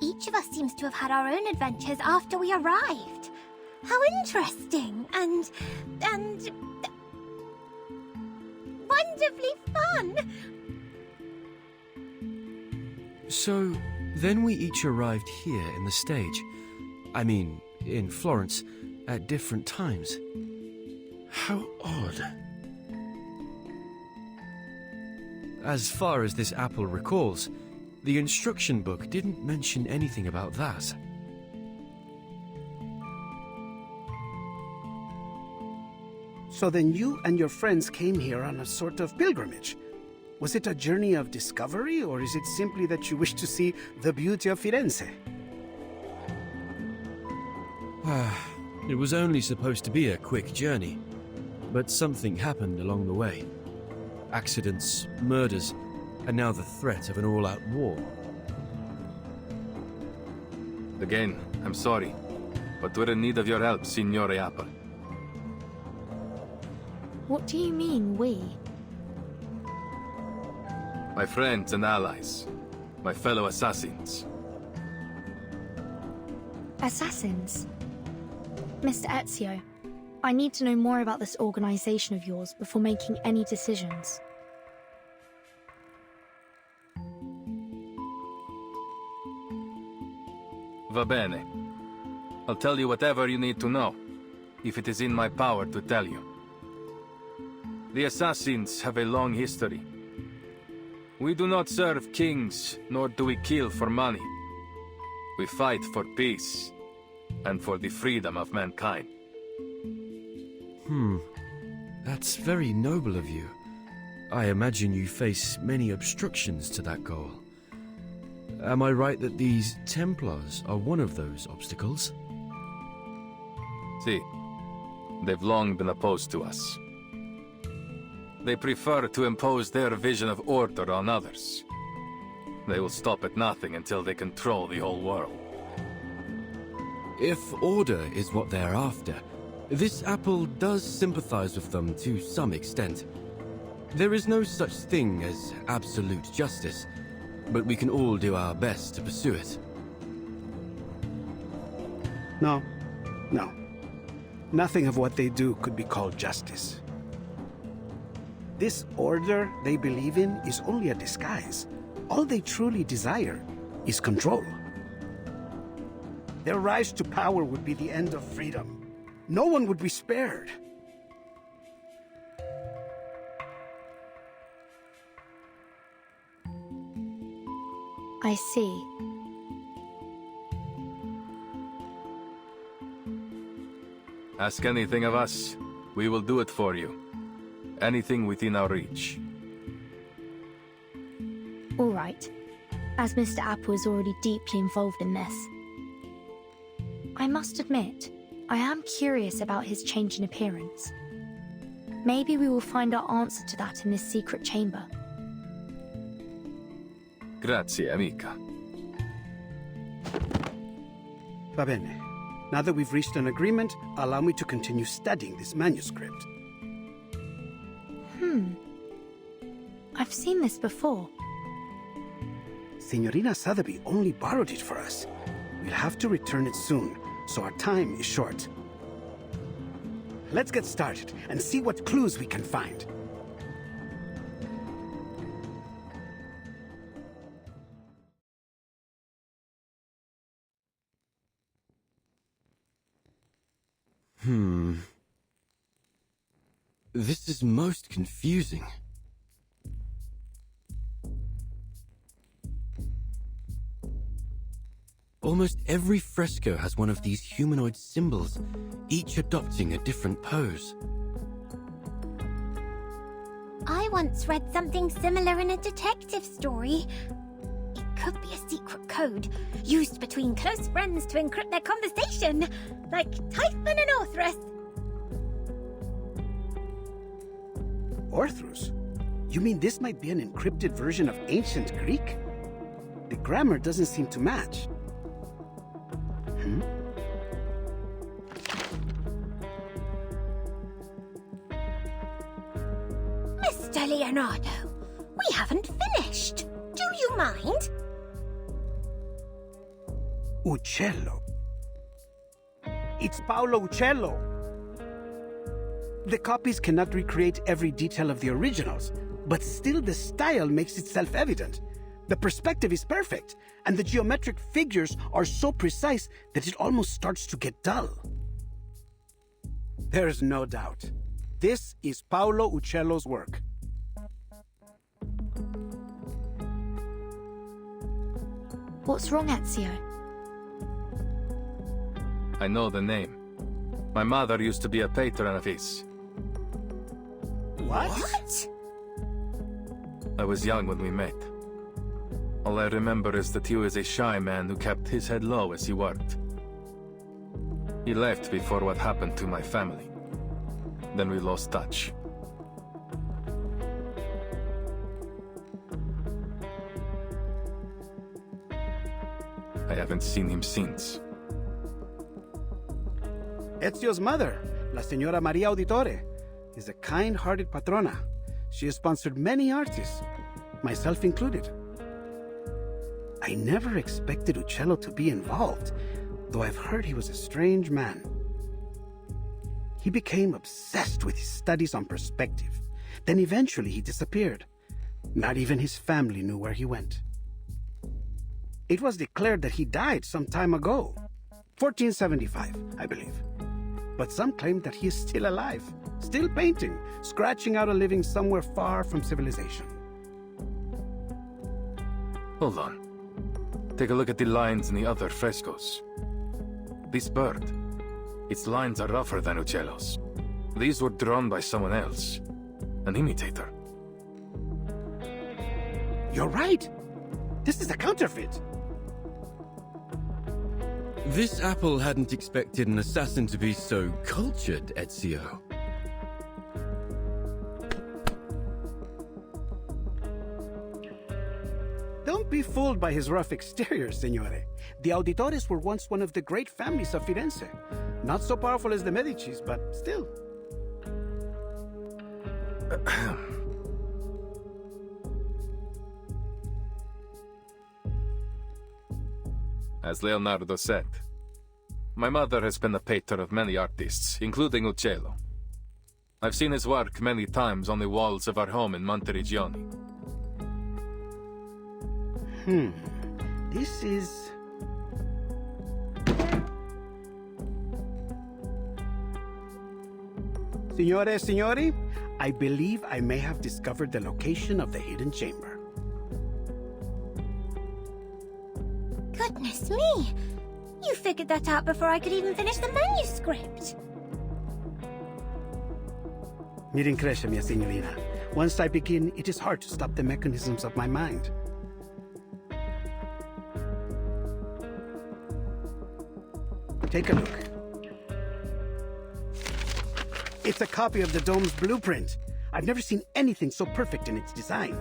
Each of us seems to have had our own adventures after we arrived. How interesting and wonderfully fun! So, then we each arrived here in the stage. I mean, in Florence, at different times. How odd. As far as this apple recalls, the instruction book didn't mention anything about that. So then you and your friends came here on a sort of pilgrimage. Was it a journey of discovery, or is it simply that you wish to see the beauty of Firenze? It was only supposed to be a quick journey, but something happened along the way. Accidents, murders, and now the threat of an all-out war. Again, I'm sorry, but we're in need of your help, Signore Apple. What do you mean, we? My friends and allies. My fellow assassins. Assassins? Mr. Ezio, I need to know more about this organization of yours before making any decisions. Va bene. I'll tell you whatever you need to know, if it is in my power to tell you. The assassins have a long history. We do not serve kings, nor do we kill for money. We fight for peace, and for the freedom of mankind. That's very noble of you. I imagine you face many obstructions to that goal. Am I right that these Templars are one of those obstacles? See, they've long been opposed to us. They prefer to impose their vision of order on others. They will stop at nothing until they control the whole world. If order is what they're after, this apple does sympathize with them to some extent. There is no such thing as absolute justice, but we can all do our best to pursue it. No. Nothing of what they do could be called justice. This order they believe in is only a disguise. All they truly desire is control. Their rise to power would be the end of freedom. No one would be spared. I see. Ask anything of us, we will do it for you. Anything within our reach. All right. As Mr. Apple is already deeply involved in this. I must admit, I am curious about his change in appearance. Maybe we will find our answer to that in this secret chamber. Grazie, amica. Va bene. Now that we've reached an agreement, allow me to continue studying this manuscript. I've seen this before. Signorina Sotheby only borrowed it for us. We'll have to return it soon, so our time is short. Let's get started and see what clues we can find. This is most confusing. Almost every fresco has one of these humanoid symbols, each adopting a different pose. I once read something similar in a detective story. It could be a secret code, used between close friends to encrypt their conversation, like Typhon and Orthrus. Orthrus? You mean this might be an encrypted version of ancient Greek? The grammar doesn't seem to match. Mr. Leonardo, we haven't finished. Do you mind? Uccello. It's Paolo Uccello. The copies cannot recreate every detail of the originals, but still the style makes itself evident. The perspective is perfect, and the geometric figures are so precise that it almost starts to get dull. There's no doubt. This is Paolo Uccello's work. What's wrong, Ezio? I know the name. My mother used to be a patron of his. What? I was young when we met. All I remember is that he was a shy man who kept his head low as he worked. He left before what happened to my family. Then we lost touch. I haven't seen him since. Ezio's mother, La Signora Maria Auditore, is a kind-hearted patrona. She has sponsored many artists, myself included. I never expected Uccello to be involved, though I've heard he was a strange man. He became obsessed with his studies on perspective. Then eventually he disappeared. Not even his family knew where he went. It was declared that he died some time ago, 1475, I believe. But some claim that he is still alive, still painting, scratching out a living somewhere far from civilization. Hold on. Take a look at the lines in the other frescoes. This bird, its lines are rougher than Uccello's. These were drawn by someone else, an imitator. You're right. This is a counterfeit. This apple hadn't expected an assassin to be so cultured, Ezio. Don't be fooled by his rough exterior, Signore. The Auditores were once one of the great families of Firenze. Not so powerful as the Medicis, but still. As Leonardo said, my mother has been a patron of many artists, including Uccello. I've seen his work many times on the walls of our home in Monteriggioni. This is... Signore, signori, I believe I may have discovered the location of the hidden chamber. Goodness me! You figured that out before I could even finish the manuscript. Mi rincresce, mia signorina. Once I begin, it is hard to stop the mechanisms of my mind. Take a look. It's a copy of the dome's blueprint. I've never seen anything so perfect in its design.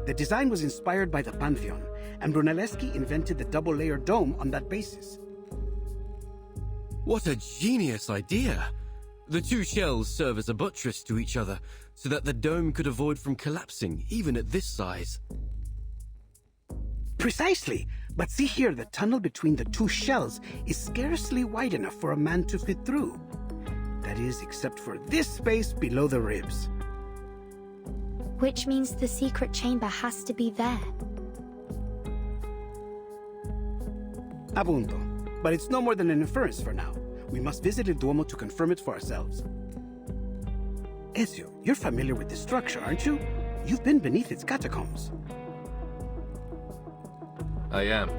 The design was inspired by the Pantheon, and Brunelleschi invented the double-layered dome on that basis. What a genius idea! The two shells serve as a buttress to each other, so that the dome could avoid from collapsing, even at this size. Precisely! But see here, the tunnel between the two shells is scarcely wide enough for a man to fit through. That is, except for this space below the ribs. Which means the secret chamber has to be there. Appunto. But it's no more than an inference for now. We must visit the Duomo to confirm it for ourselves. Ezio, you're familiar with this structure, aren't you? You've been beneath its catacombs. I am.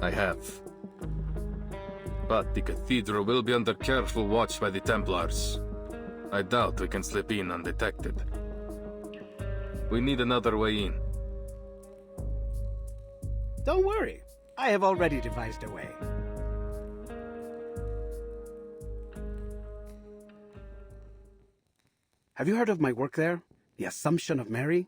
I have. But the cathedral will be under careful watch by the Templars. I doubt we can slip in undetected. We need another way in. Don't worry. I have already devised a way. Have you heard of my work there? The Assumption of Mary?